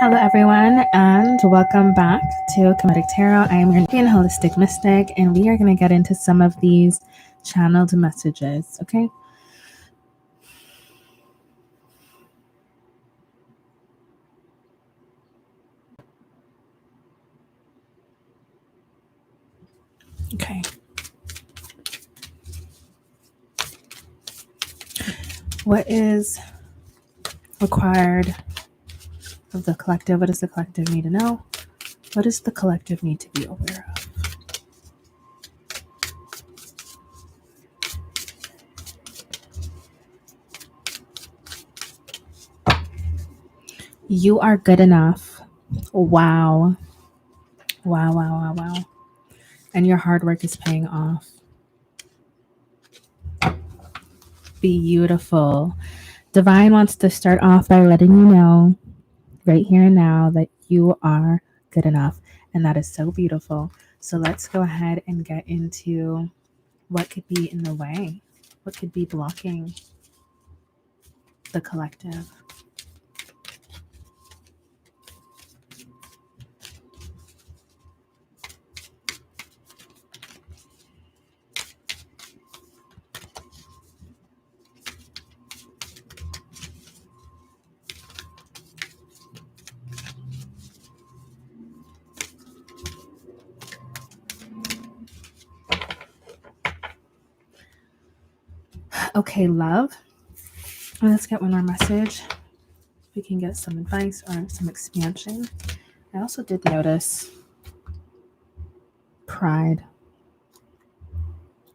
Hello, everyone, and welcome back to Kemetic Tarot. I am your Nubian holistic mystic, and we are going to get into some of these channeled messages. Okay. Okay. What is required of the collective? What does the collective need to know? What does the collective need to be aware of? You are good enough. Wow. Wow, wow, wow, wow. And your hard work is paying off. Beautiful. Divine wants to start off by letting you know right here and now that you are good enough. And that is so beautiful. So let's go ahead and get into what could be in the way. What could be blocking the collective? Okay, love. Let's get one more message. We can get some advice or some expansion. I also did notice pride,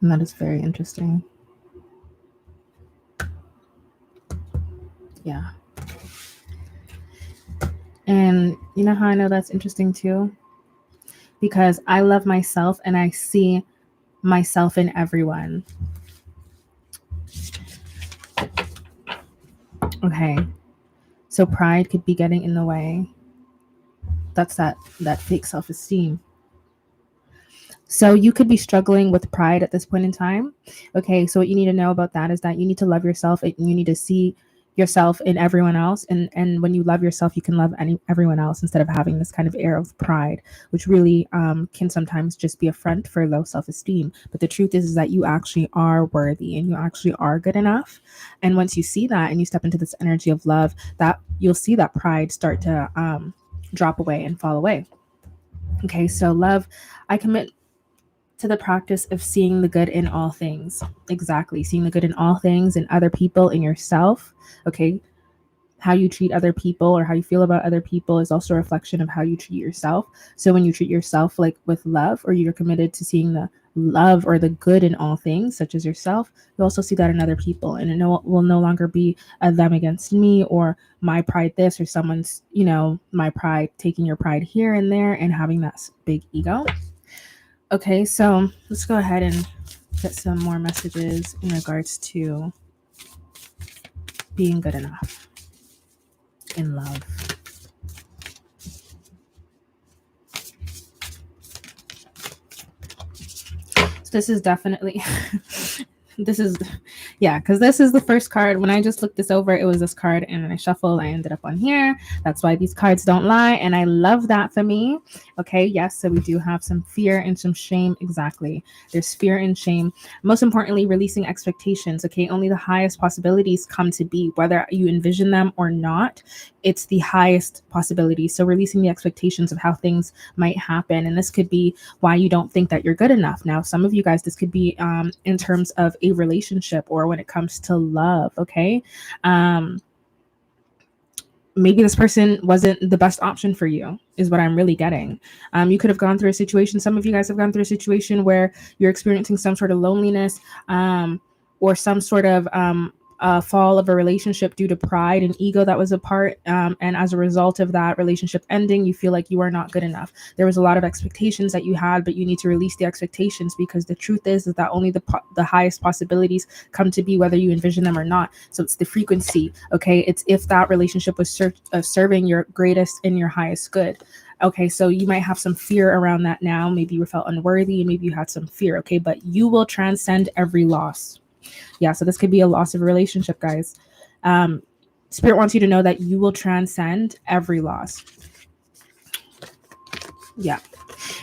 and that is very interesting. Yeah. And you know how I know that's interesting too? Because I love myself and I see myself in everyone. Okay. So pride could be getting in the way. That's that fake self-esteem. So you could be struggling with pride at this point in time. Okay, so what you need to know about that is that you need to love yourself and you need to see yourself in everyone else. And when you love yourself, you can love everyone else instead of having this kind of air of pride, which really can sometimes just be a front for low self-esteem. But the truth is that you actually are worthy and you actually are good enough. And once you see that and you step into this energy of love, that you'll see that pride start to drop away and fall away. Okay, so love, I commit to the practice of seeing the good in all things. Exactly. Seeing the good in all things, in other people, in yourself. Okay. How you treat other people or how you feel about other people is also a reflection of how you treat yourself. So when you treat yourself like with love, or you're committed to seeing the love or the good in all things, such as yourself, you also see that in other people. And it will no longer be a them against me or my pride this or someone's, my pride, taking your pride here and there and having that big ego. Okay, so let's go ahead and get some more messages in regards to being good enough in love. So this is definitely, because this is the first card. When I just looked this over, it was this card and I shuffled. I ended up on here. That's why these cards don't lie. And I love that for me. Okay. Yes. So we do have some fear and some shame. Exactly. There's fear and shame. Most importantly, releasing expectations. Okay. Only the highest possibilities come to be, whether you envision them or not. It's the highest possibility. So releasing the expectations of how things might happen. And this could be why you don't think that you're good enough. Now, some of you guys, this could be in terms of a relationship or when it comes to love. Okay. Maybe this person wasn't the best option for you is what I'm really getting. You could have gone through a situation. Some of you guys have gone through a situation where you're experiencing some sort of loneliness or some sort of fall of a relationship due to pride and ego that was a part. And as a result of that relationship ending, you feel like you are not good enough. There was a lot of expectations that you had, but you need to release the expectations because the truth is that only the highest possibilities come to be, whether you envision them or not. So it's the frequency. Okay. It's if that relationship was serving your greatest and your highest good. Okay, so you might have some fear around that now. Maybe you felt unworthy, maybe you had some fear. Okay, but you will transcend every loss. Yeah, so this could be a loss of a relationship, guys. Spirit wants you to know that you will transcend every loss. Yeah.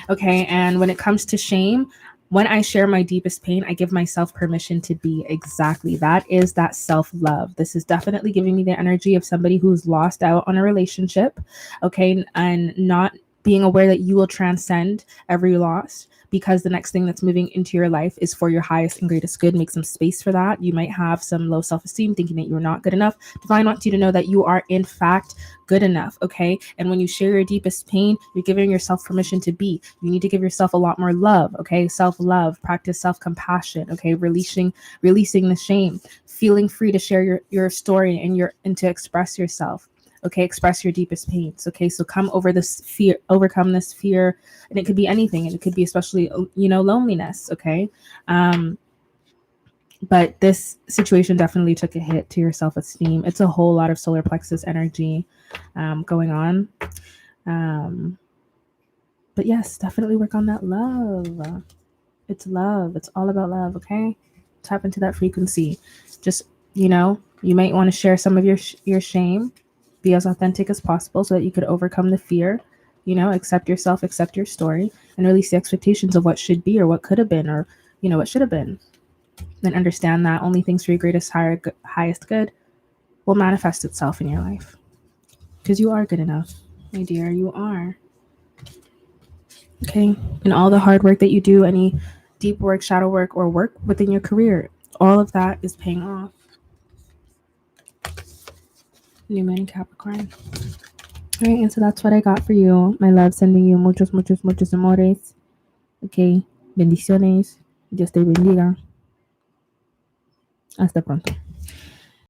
Okay. And when it comes to shame, when I share my deepest pain, I give myself permission to be exactly that. Is that self-love. This is definitely giving me the energy of somebody who's lost out on a relationship. Okay. And not being aware that you will transcend every loss, because the next thing that's moving into your life is for your highest and greatest good. Make some space for that. You might have some low self-esteem, thinking that you're not good enough. Divine wants you to know that you are in fact good enough. Okay. And when you share your deepest pain, you're giving yourself permission to be. You need to give yourself a lot more love. Okay. Self-love, practice self-compassion. Okay. Releasing the shame, feeling free to share your story and to express yourself. Okay. Express your deepest pains. Okay. So come over this fear, overcome this fear. And it could be anything. And it could be especially, loneliness. Okay. But this situation definitely took a hit to your self-esteem. It's a whole lot of solar plexus energy going on. But yes, definitely work on that love. It's love. It's all about love. Okay. Tap into that frequency. Just, you might want to share some of your shame. Be as authentic as possible so that you could overcome the fear. Accept yourself, accept your story, and release the expectations of what should be or what could have been, or what should have been. Then understand that only things for your highest good will manifest itself in your life, because you are good enough, my dear. You are. Okay. And all the hard work that you do, any deep work, shadow work, or work within your career, all of that is paying off. Nubian and Capricorn. All right. And so that's what I got for you, my love. Sending you muchos, muchos, muchos amores. Okay. Bendiciones. Dios te bendiga. Hasta pronto.